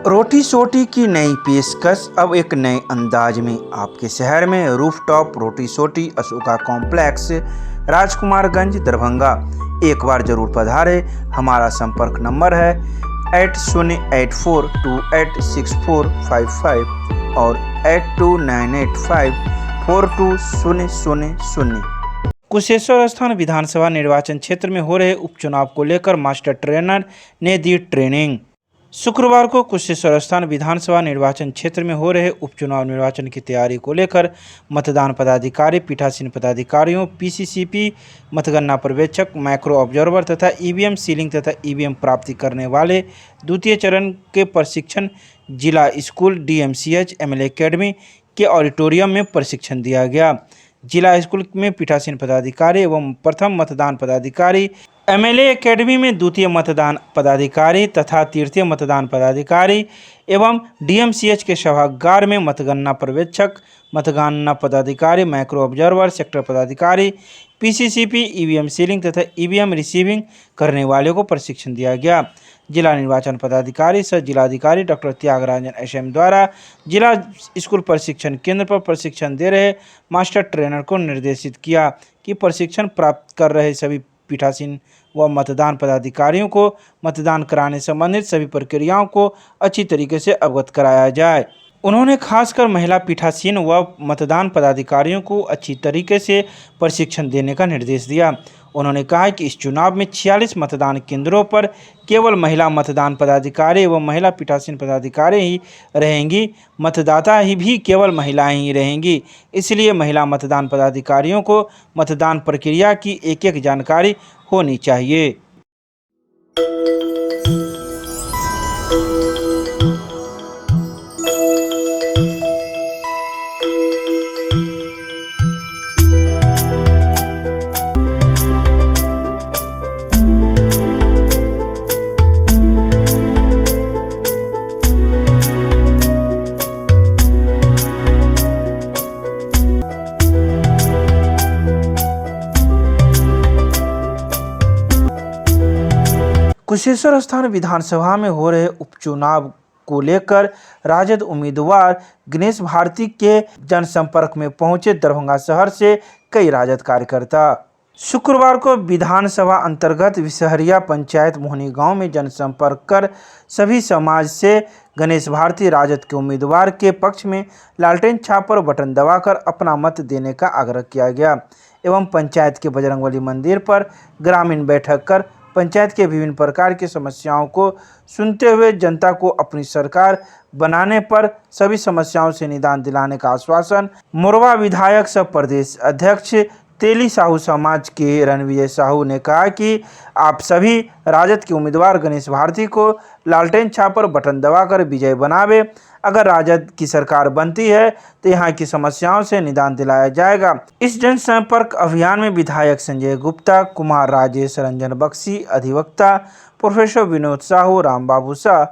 रोटी सोटी की नई पेशकश अब एक नए अंदाज में आपके शहर में रूफटॉप रोटी सोटी अशोका कॉम्प्लेक्स राजकुमारगंज दरभंगा। एक बार जरूर पधारे। हमारा संपर्क नंबर है 8084286455 और 8298542000। कुशेश्वर स्थान विधानसभा निर्वाचन क्षेत्र में हो रहे उपचुनाव को लेकर मास्टर ट्रेनर ने दी ट्रेनिंग। शुक्रवार को कुशेश्वर स्थान विधानसभा निर्वाचन क्षेत्र में हो रहे उपचुनाव निर्वाचन की तैयारी को लेकर मतदान पदाधिकारी, पीठासीन पदाधिकारियों, पीसीसीपी, मतगणना पर्यवेक्षक, माइक्रो ऑब्जर्वर तथा ईवीएम सीलिंग तथा ईवीएम प्राप्ति करने वाले द्वितीय चरण के प्रशिक्षण जिला स्कूल डीएमसीएच एमएलए एकेडमी के ऑडिटोरियम में प्रशिक्षण दिया गया। जिला स्कूल में पीठासीन पदाधिकारी एवं प्रथम मतदान पदाधिकारी, एमएलए एकेडमी में द्वितीय मतदान पदाधिकारी तथा तृतीय मतदान पदाधिकारी एवं डीएमसीएच के सभागार में मतगणना पर्यवेक्षक, मतगणना पदाधिकारी, माइक्रो ऑब्जर्वर, सेक्टर पदाधिकारी, पीसीसीपी, ईवीएम सीलिंग तथा ईवीएम रिसीविंग करने वालों को प्रशिक्षण दिया गया। जिला निर्वाचन पदाधिकारी सह जिलाधिकारी डॉक्टर त्यागराजन एसएम द्वारा जिला स्कूल प्रशिक्षण केंद्र पर प्रशिक्षण दे रहे मास्टर ट्रेनर को निर्देशित किया कि प्रशिक्षण प्राप्त कर रहे सभी पीठासीन व मतदान पदाधिकारियों को मतदान कराने संबंधित सभी प्रक्रियाओं को अच्छी तरीके से अवगत कराया जाए। उन्होंने खासकर महिला पीठासीन व मतदान पदाधिकारियों को अच्छी तरीके से प्रशिक्षण देने का निर्देश दिया। उन्होंने कहा कि इस चुनाव में 46 मतदान केंद्रों पर केवल महिला मतदान पदाधिकारी एवं महिला पीठासीन पदाधिकारी ही रहेंगी, मतदाता ही भी केवल महिलाएं ही रहेंगी। इसलिए महिला मतदान पदाधिकारियों को मतदान प्रक्रिया की एक एक जानकारी होनी चाहिए। कुशेश्वर स्थान विधानसभा में हो रहे उपचुनाव को लेकर राजद उम्मीदवार गणेश भारती के जनसंपर्क में पहुंचे दरभंगा शहर से कई राजद कार्यकर्ता। शुक्रवार को विधानसभा अंतर्गत विसहरिया पंचायत मोहनी गांव में जनसंपर्क कर सभी समाज से गणेश भारती राजद के उम्मीदवार के पक्ष में लालटेन छाप पर बटन दबाकर अपना मत देने का आग्रह किया गया एवं पंचायत के बजरंगबली मंदिर पर ग्रामीण बैठक कर पंचायत के विभिन्न प्रकार की समस्याओं को सुनते हुए जनता को अपनी सरकार बनाने पर सभी समस्याओं से निदान दिलाने का आश्वासन मोरवा विधायक सह प्रदेश अध्यक्ष तेली साहू समाज के रणविजय साहू ने कहा कि आप सभी राजद के उम्मीदवार गणेश भारती को लालटेन छाप पर बटन दबाकर विजय बनावे। अगर राजद की सरकार बनती है तो यहाँ की समस्याओं से निदान दिलाया जाएगा। इस जनसंपर्क अभियान में विधायक संजय गुप्ता, कुमार राजेश, रंजन बख्शी, अधिवक्ता प्रोफेसर विनोद साहू, राम बाबू शाह,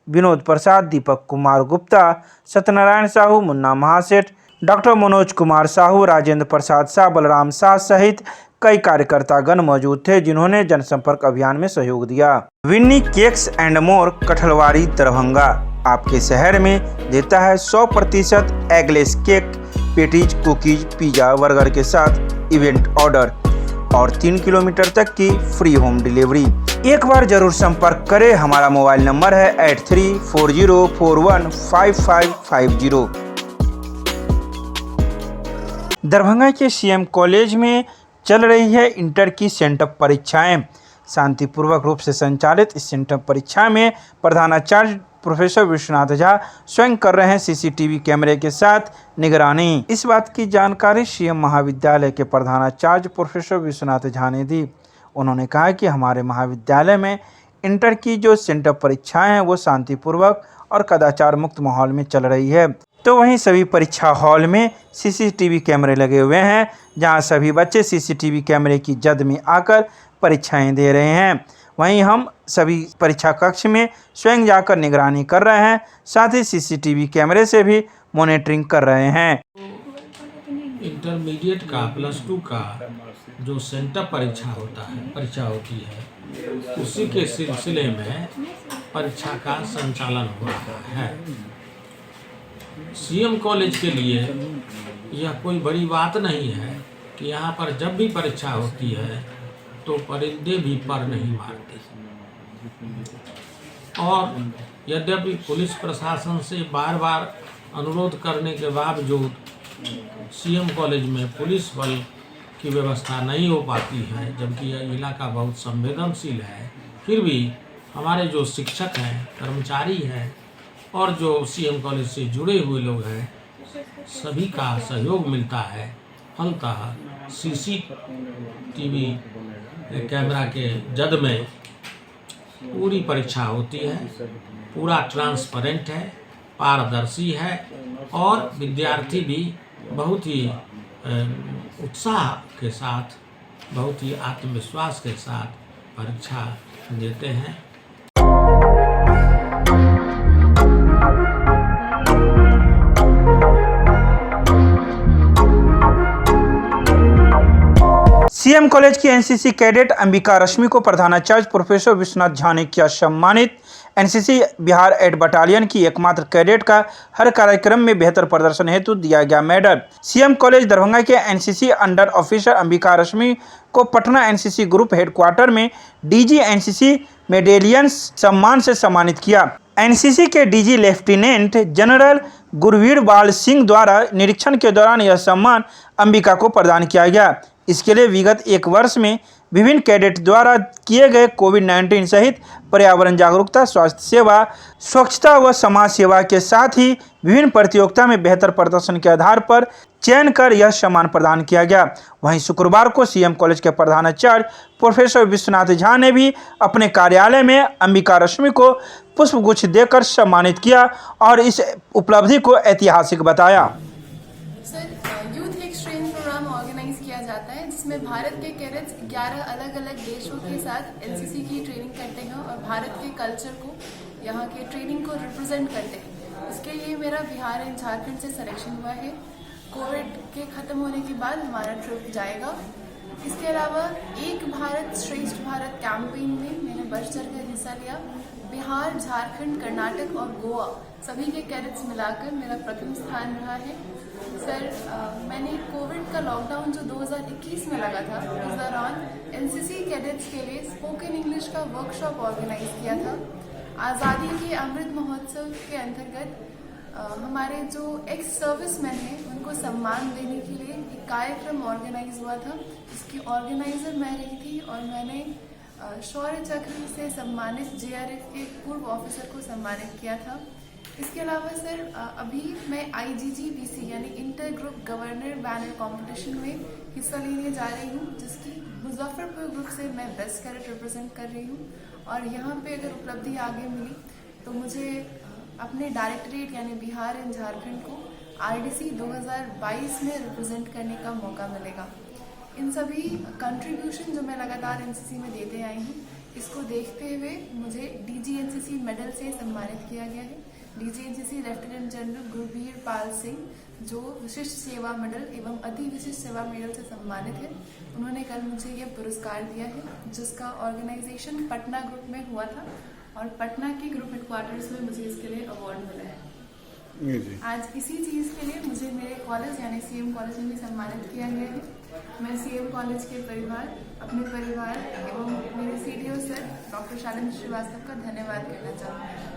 विनोद प्रसाद, दीपक कुमार गुप्ता, सत्यनारायण साहू, मुन्ना महासेठ, डॉक्टर मनोज कुमार साहू, राजेंद्र प्रसाद शाह, बलराम शाह सहित कई कार्यकर्तागण मौजूद थे जिन्होंने जनसंपर्क अभियान में सहयोग दिया। Winni cakes and more Kathalwari Darbhanga आपके शहर में देता है 100% eggless cake, patties, cookies, pizza, burger के साथ इवेंट ऑर्डर और 3 किलोमीटर तक की फ्री होम डिलीवरी। एक बार जरूर संपर्क करें। हमारा मोबाइल नंबर है 8340415550। दरभंगा के सीएम कॉलेज में चल रही है इंटर की सेंटअप परीक्षाएं। शांतिपूर्वक रूप से संचालित इस सेंटअप परीक्षा में प्रधानाचार्य प्रोफेसर विश्वनाथ झा स्वयं कर रहे हैं सीसीटीवी कैमरे के साथ निगरानी। इस बात की जानकारी सीएम महाविद्यालय के प्रधानाचार्य प्रोफेसर विश्वनाथ झा ने दी। उन्होंने कहा कि हमारे महाविद्यालय में इंटर की जो सेंटअप परीक्षाएं हैं वो शांतिपूर्वक और कदाचार मुक्त माहौल में चल रही है। तो वहीं सभी परीक्षा हॉल में सीसीटीवी कैमरे लगे हुए हैं जहां सभी बच्चे सीसीटीवी कैमरे की जद में आकर परीक्षाएं दे रहे हैं। वहीं हम सभी परीक्षा कक्ष में स्वयं जाकर निगरानी कर रहे हैं, साथ ही सीसीटीवी कैमरे से भी मॉनिटरिंग कर रहे हैं। इंटरमीडिएट का +2 का जो सेंटअप परीक्षा होती है उसी के सिलसिले में परीक्षा का संचालन हो रहा है। सीएम कॉलेज के लिए यह कोई बड़ी बात नहीं है कि यहाँ पर जब भी परीक्षा होती है तो परिंदे भी पर नहीं मारते। और यद्यपि पुलिस प्रशासन से बार बार अनुरोध करने के बावजूद सीएम कॉलेज में पुलिस बल की व्यवस्था नहीं हो पाती है, जबकि यह इलाका बहुत संवेदनशील है, फिर भी हमारे जो शिक्षक हैं, कर्मचारी हैं और जो सीएम कॉलेज से जुड़े हुए लोग हैं, सभी का सहयोग मिलता है। फलतः सीसीटीवी कैमरा के जद में पूरी परीक्षा होती है, पूरा ट्रांसपेरेंट है, पारदर्शी है और विद्यार्थी भी बहुत ही उत्साह के साथ, बहुत ही आत्मविश्वास के साथ परीक्षा देते हैं। सीएम कॉलेज की एनसीसी कैडेट अंबिका रश्मि को प्रधानाचार्य प्रोफेसर विश्वनाथ झा ने किया सम्मानित। एनसीसी बिहार एड बटालियन की एकमात्र कैडेट का हर कार्यक्रम में बेहतर प्रदर्शन हेतु दिया गया मेडल। सीएम कॉलेज दरभंगा के एनसीसी अंडर ऑफिसर अंबिका रश्मि को पटना एनसीसी ग्रुप हेडक्वार्टर में डीजी एनसीसी मेडेलियंस सम्मान से सम्मानित किया। एनसीसी के डीजी लेफ्टिनेंट जनरल गुरवीर बाल सिंह द्वारा निरीक्षण के दौरान यह सम्मान अंबिका को प्रदान किया गया। इसके लिए विगत एक वर्ष में विभिन्न कैडेट द्वारा किए गए कोविड-19 सहित पर्यावरण जागरूकता, स्वास्थ्य सेवा, स्वच्छता व समाज सेवा के साथ ही विभिन्न प्रतियोगिता में बेहतर प्रदर्शन के आधार पर चयन कर यह सम्मान प्रदान किया गया। वहीं शुक्रवार को सीएम कॉलेज के प्रधानाचार्य प्रोफेसर विश्वनाथ झा ने भी अपने कार्यालय में अंबिका रश्मि को पुष्पगुच्छ देकर सम्मानित किया और इस उपलब्धि को ऐतिहासिक बताया। जाता है जिसमें भारत के कैडेट्स 11 अलग अलग देशों के साथ एनसीसी की ट्रेनिंग करते हैं और भारत के कल्चर को, यहाँ के ट्रेनिंग को रिप्रेजेंट करते हैं। इसके लिए मेरा बिहार एंड झारखंड से सिलेक्शन हुआ है। कोविड के ख़त्म होने के बाद हमारा ट्रिप जाएगा। इसके अलावा एक भारत श्रेष्ठ भारत कैंपेन में मैंने बढ़ चढ़ कर हिस्सा लिया। बिहार, झारखंड, कर्नाटक और गोवा सभी के कैडेट्स मिलाकर मेरा प्रथम स्थान रहा है। सर, मैंने कोविड का लॉकडाउन जो 2021 में लगा था, उस दौरान एनसीसी कैडेट्स के लिए स्पोकन इंग्लिश का वर्कशॉप ऑर्गेनाइज किया था। आज़ादी के अमृत महोत्सव के अंतर्गत हमारे जो एक्स सर्विसमैन हैं उनको सम्मान देने के लिए एक कार्यक्रम ऑर्गेनाइज हुआ था। इसकी ऑर्गेनाइजर मैं रही थी और मैंने शौर्य चक्र से सम्मानित जेआरएफ के पूर्व ऑफिसर को सम्मानित किया था। इसके अलावा सर, अभी मैं IGGBC यानी inter group governor banner competition में हिस्सा लेने जा रही हूँ, जिसकी मुजफ्फरपुर ग्रुप से मैं बेस्ट कैडेट रिप्रेजेंट कर रही हूँ। और यहाँ पे अगर उपलब्धि आगे मिली तो मुझे अपने डायरेक्टरेट यानी बिहार एंड झारखंड को RDC 2022 में रिप्रेजेंट करने का मौका मिलेगा। इन सभी कंट्रीब्यूशन जो मैं लगातार एनसीसी में देते आई हूँ, इसको देखते हुए मुझे DG NCC मेडल से सम्मानित किया गया है। DG NCC lieutenant general Gurvir Pal Singh, जो विशिष्ट सेवा मेडल एवं अति विशिष्ट सेवा मेडल से सम्मानित है, उन्होंने कल मुझे ये पुरस्कार दिया है, जिसका ऑर्गेनाइजेशन पटना ग्रुप में हुआ था और पटना के ग्रुप हेडक्वार्टर्स में मुझे इसके लिए अवार्ड मिला है। आज इसी चीज़ के लिए मुझे मेरे कॉलेज यानी सीएम कॉलेज में भी सम्मानित किया गया है। मैं सीएम कॉलेज के परिवार, अपने परिवार एवं मेरे CDO sir doctor Shalini Srivastava का धन्यवाद करना चाहूँगी।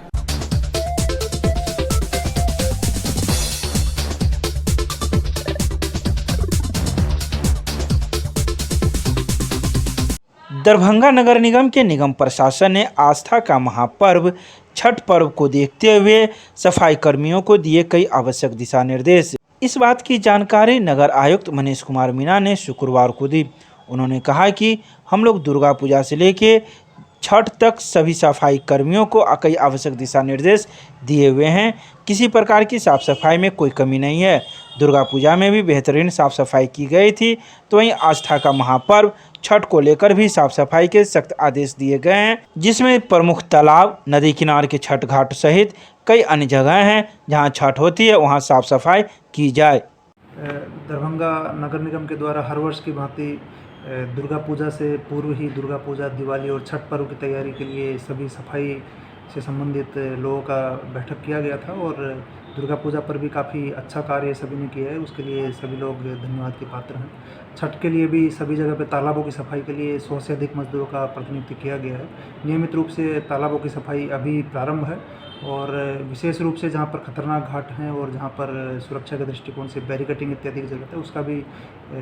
दरभंगा नगर निगम के निगम प्रशासन ने आस्था का महापर्व छठ पर्व को देखते हुए सफाई कर्मियों को दिए कई आवश्यक दिशा निर्देश। इस बात की जानकारी नगर आयुक्त मनीष कुमार मीणा ने शुक्रवार को दी। उन्होंने कहा कि हम लोग दुर्गा पूजा से लेके छठ तक सभी सफाई कर्मियों को कई आवश्यक दिशा निर्देश दिए हुए हैं। किसी प्रकार की साफ सफाई में कोई कमी नहीं है। दुर्गा पूजा में भी बेहतरीन साफ सफाई की गई थी, तो वहीं आस्था का महापर्व छठ को लेकर भी साफ सफाई के सख्त आदेश दिए गए हैं, जिसमें प्रमुख तालाब, नदी किनारे के छठ घाट सहित कई अन्य जगह हैं जहां छठ होती है, वहां साफ सफाई की जाए। दरभंगा नगर निगम के द्वारा हर वर्ष की भांति दुर्गा पूजा से पूर्व ही दुर्गा पूजा, दिवाली और छठ पर्व की तैयारी के लिए सभी सफाई से संबंधित लोगों का बैठक किया गया था और दुर्गा पूजा पर भी काफ़ी अच्छा कार्य सभी ने किया है, उसके लिए सभी लोग धन्यवाद के पात्र हैं। छठ के लिए भी सभी जगह पे तालाबों की सफाई के लिए 100 से अधिक मजदूरों का प्रतिनियुक्ति किया गया है। नियमित रूप से तालाबों की सफाई अभी प्रारंभ है और विशेष रूप से जहाँ पर खतरनाक घाट हैं और जहाँ पर सुरक्षा के दृष्टिकोण से बैरिकेटिंग इत्यादि की जरूरत है, उसका भी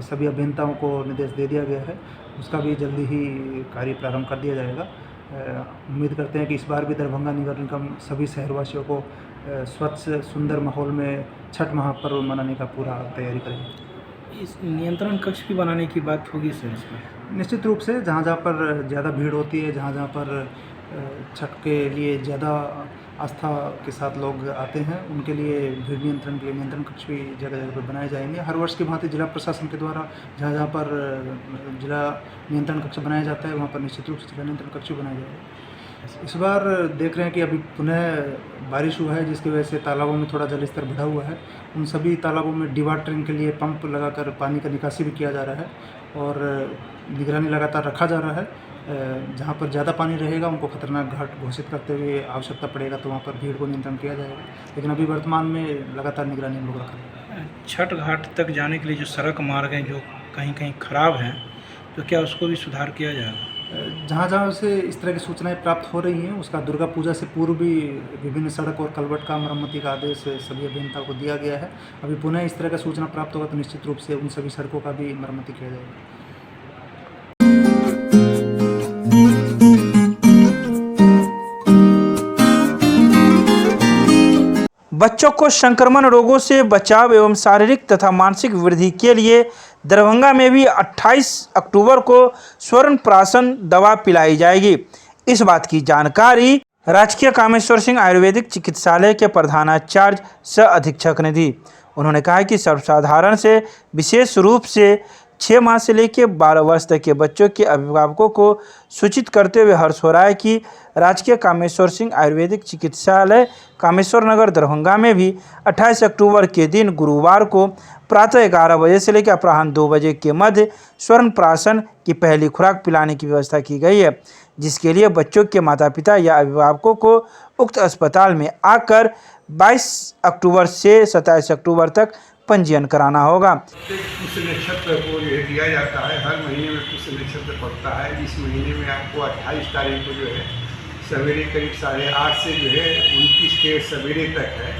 सभी अभियंताओं को निर्देश दे दिया गया है। उसका भी जल्दी ही कार्य प्रारंभ कर दिया जाएगा। उम्मीद करते हैं कि इस बार भी दरभंगा नगर निगम सभी शहरवासियों को स्वच्छ सुंदर माहौल में छठ महापर्व मनाने का पूरा तैयारी करेंगे। इस नियंत्रण कक्ष भी बनाने की बात होगी सर इसमें? निश्चित रूप से जहाँ जहाँ पर ज़्यादा भीड़ होती है, जहाँ जहाँ पर छठ के लिए ज़्यादा आस्था के साथ लोग आते हैं, उनके लिए भीड़ नियंत्रण के लिए नियंत्रण कक्ष भी जगह जगह पर बनाए जाएंगे। हर वर्ष की भांति जिला प्रशासन के द्वारा जहाँ जहाँ पर जिला नियंत्रण कक्ष बनाया जाता है, वहाँ पर निश्चित रूप से जिला नियंत्रण कक्ष भी बनाया जाएगा। इस बार देख रहे हैं कि अभी पुनः बारिश हुआ है, जिसकी वजह से तालाबों में थोड़ा जल स्तर बढ़ा हुआ है। उन सभी तालाबों में डिवाटरिंग के लिए पंप लगाकर पानी का निकासी भी किया जा रहा है और निगरानी लगातार रखा जा रहा है। जहाँ पर ज़्यादा पानी रहेगा उनको खतरनाक घाट घोषित करते हुए आवश्यकता पड़ेगा तो वहाँ पर भीड़ को नियंत्रण किया जाएगा, लेकिन अभी वर्तमान में लगातार निगरानी हम लोग रख रहे हैं। छठ घाट तक जाने के लिए जो सड़क मार्ग हैं जो कहीं कहीं ख़राब हैं, तो क्या उसको भी सुधार किया जाएगा? जहाँ जहाँ से इस तरह की सूचनाएं प्राप्त हो रही हैं, उसका दुर्गा पूजा से पूर्व भी विभिन्न सड़क और कलवट का मरम्मति का आदेश सभी अभियंताओं को दिया गया है। अभी पुनः इस तरह का सूचना प्राप्त होगा तो निश्चित रूप से उन सभी सड़कों का भी मरम्मति किया जाएगा। बच्चों को संक्रमण रोगों से बचाव एवं शारीरिक तथा मानसिक वृद्धि के लिए दरभंगा में भी 28 अक्टूबर को स्वर्ण प्राशन दवा पिलाई जाएगी। इस बात की जानकारी राजकीय कामेश्वर सिंह आयुर्वेदिक चिकित्सालय के प्रधानाचार्य सह अधीक्षक ने दी। उन्होंने कहा कि सर्वसाधारण से विशेष रूप से 6 माह से लेकर 12 वर्ष तक के बच्चों के अभिभावकों को सूचित करते हुए हर्ष हो रहा है कि राजकीय कामेश्वर सिंह आयुर्वेदिक चिकित्सालय कामेश्वर नगर दरभंगा में भी 28 अक्टूबर के दिन गुरुवार को प्रातः 11 बजे से लेकर अपराह्न 2 बजे के मध्य स्वर्ण प्राशन की पहली खुराक पिलाने की व्यवस्था की गई है, जिसके लिए बच्चों के माता पिता या अभिभावकों को उक्त अस्पताल में आकर 22 अक्टूबर से 27 अक्टूबर तक पंजीयन कराना होगा। पुष्य नक्षत्र को जो है दिया जाता है, हर महीने में पुष्य नक्षत्र पड़ता है। इस महीने में आपको 28 तारीख को जो है सवेरे करीब 8:30 से जो है 29 के सवेरे तक है।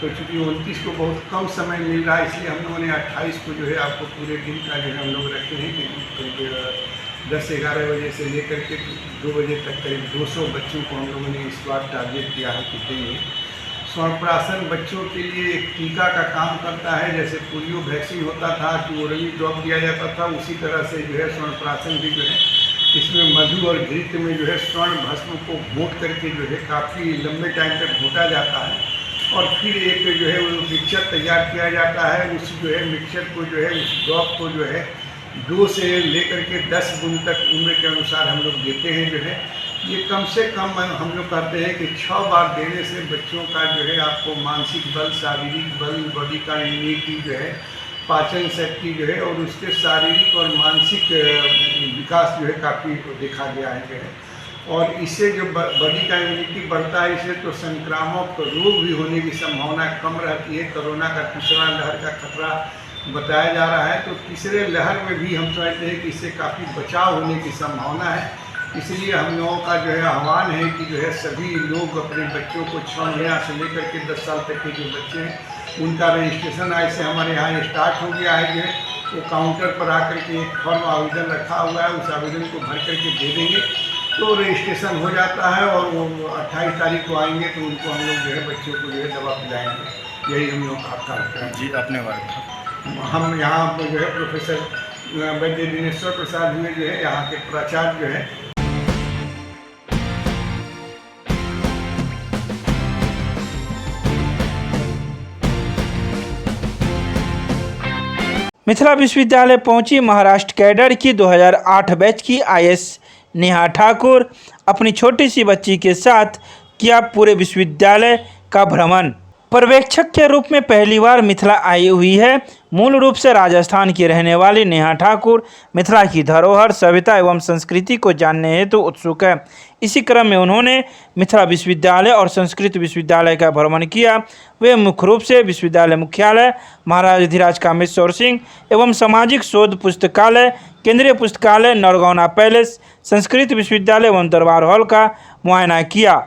तो चूँकि 29 को बहुत कम समय मिल रहा है, इसलिए हम लोगों ने 28 को जो है आपको पूरे दिन का जो है हम लोग रखते हैं कि 10-11 बजे से लेकर के 2 बजे तक करीब 200 बच्चों को हम लोगों ने इस बार टारगेट किया है कि देंगे। स्वर्ण बच्चों के लिए एक टीका का काम करता है। जैसे पोलियो वैक्सीन होता था कि ओरली ड्रॉप दिया जाता था, उसी तरह से जो है स्वर्ण भी जो है इसमें मधु और घृत में जो है स्वर्ण भस्म को घोट करके जो है काफ़ी लंबे टाइम तक घोटा जाता है और फिर एक जो है वो मिक्सचर तैयार किया जाता है। उस जो है मिक्सचर को जो है उस ड्रॉप को जो है 2 से लेकर के 10 दिन तक उम्र के अनुसार हम लोग देते हैं। जो है ये कम से कम हम लोग कहते हैं कि 6 बार देने से बच्चों का जो है आपको मानसिक बल, शारीरिक बल, बॉडी का इम्यूनिटी जो है, पाचन शक्ति जो है और उसके शारीरिक और मानसिक विकास जो है काफ़ी देखा गया है जो है। और इससे जो बॉडी का इम्यूनिटी बढ़ता है, इससे तो संक्रामक रोग भी होने की संभावना कम रहती है। कोरोना का तीसरा लहर का खतरा बताया जा रहा है, तो तीसरे लहर में भी हम समझते हैं कि इससे काफ़ी बचाव होने की संभावना है। इसलिए हम लोगों का जो है आह्वान है कि जो है सभी लोग अपने बच्चों को 6 महीना से लेकर के 10 साल तक के जो बच्चे हैं उनका रजिस्ट्रेशन आज से हमारे यहाँ स्टार्ट हो गया है। जो है वो काउंटर पर आकर के एक फॉर्म आवेदन रखा हुआ है, उस आवेदन को भर करके दे देंगे तो रजिस्ट्रेशन हो जाता है और वो 28 तारीख को आएंगे तो उनको हम लोग जो है बच्चों को जो है दवा पिलाएंगे। यही हम लोग का कार्यक्रम जी। अपने बारे में हम यहाँ पर जो है प्रोफेसर वैद्य दिनेश्वर प्रसाद हुए जो है यहाँ के प्राचार्य जो है। मिथिला विश्वविद्यालय पहुंची महाराष्ट्र कैडर की 2008 बैच की IS नेहा ठाकुर। अपनी छोटी सी बच्ची के साथ किया पूरे विश्वविद्यालय का भ्रमण। पर्यवेक्षक के रूप में पहली बार मिथिला आई हुई है। मूल रूप से राजस्थान की रहने वाली नेहा ठाकुर मिथिला की धरोहर, सभ्यता एवं संस्कृति को जानने हेतु उत्सुक है। इसी क्रम में उन्होंने मिथिला विश्वविद्यालय और संस्कृत विश्वविद्यालय का भ्रमण किया। वे मुख्य रूप से विश्वविद्यालय मुख्यालय, महाराज धीराज कामेश्वर सिंह एवं सामाजिक शोध पुस्तकालय, केंद्रीय पुस्तकालय, नरगौना पैलेस, संस्कृत विश्वविद्यालय एवं दरबार हॉल का मुआयना किया।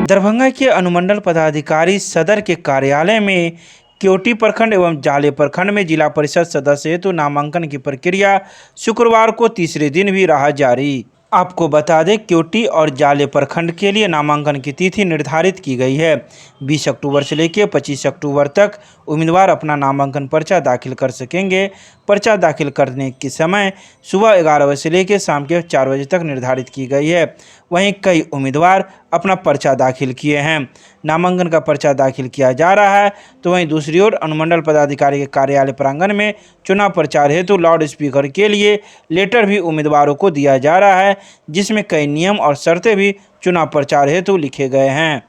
दरभंगा के अनुमंडल पदाधिकारी सदर के कार्यालय में केवटी प्रखंड एवं जाले प्रखंड में जिला परिषद सदस्य हेतु नामांकन की प्रक्रिया शुक्रवार को तीसरे दिन भी रहा जारी। आपको बता दें, केवटी और जाले प्रखंड के लिए नामांकन की तिथि निर्धारित की गई है। 20 अक्टूबर से लेकर 25 अक्टूबर तक उम्मीदवार अपना नामांकन पर्चा दाखिल कर सकेंगे। पर्चा दाखिल करने के समय सुबह 11 बजे से लेकर शाम के 4 बजे तक निर्धारित की गई है। वहीं कई उम्मीदवार अपना पर्चा दाखिल किए हैं। नामांकन का पर्चा दाखिल किया जा रहा है, तो वहीं दूसरी ओर अनुमंडल पदाधिकारी के कार्यालय प्रांगण में चुनाव प्रचार हेतु लाउड स्पीकर के लिए लेटर भी उम्मीदवारों को दिया जा रहा है, जिसमें कई नियम और शर्तें भी चुनाव प्रचार हेतु लिखे गए हैं।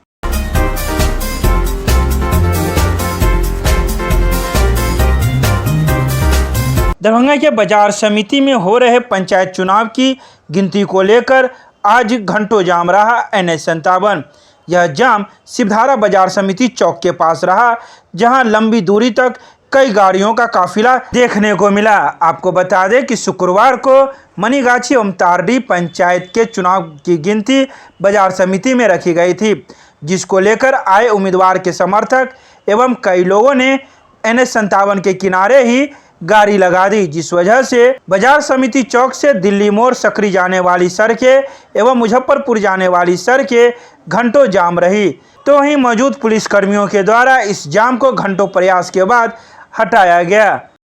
दरभंगा के बाजार समिति में हो रहे पंचायत चुनाव की गिनती को लेकर आज घंटों जाम रहा NH-57। यह जाम शिवधारा बाजार समिति चौक के पास रहा, जहां लंबी दूरी तक कई गाड़ियों का काफिला देखने को मिला। आपको बता दें कि शुक्रवार को मनीगाछी एवं तारडी पंचायत के चुनाव की गिनती बाजार समिति में रखी गई थी, जिसको लेकर आए उम्मीदवार के समर्थक एवं कई लोगों ने NH-57 के किनारे ही गाड़ी लगा दी, जिस वजह से बाजार समिति चौक से दिल्ली मोड़ सकरी जाने वाली सड़कें एवं मुजफ्फरपुर जाने वाली सड़कें घंटों जाम रही। तो वहीं मौजूद पुलिसकर्मियों के द्वारा इस जाम को घंटों प्रयास के बाद हटाया गया।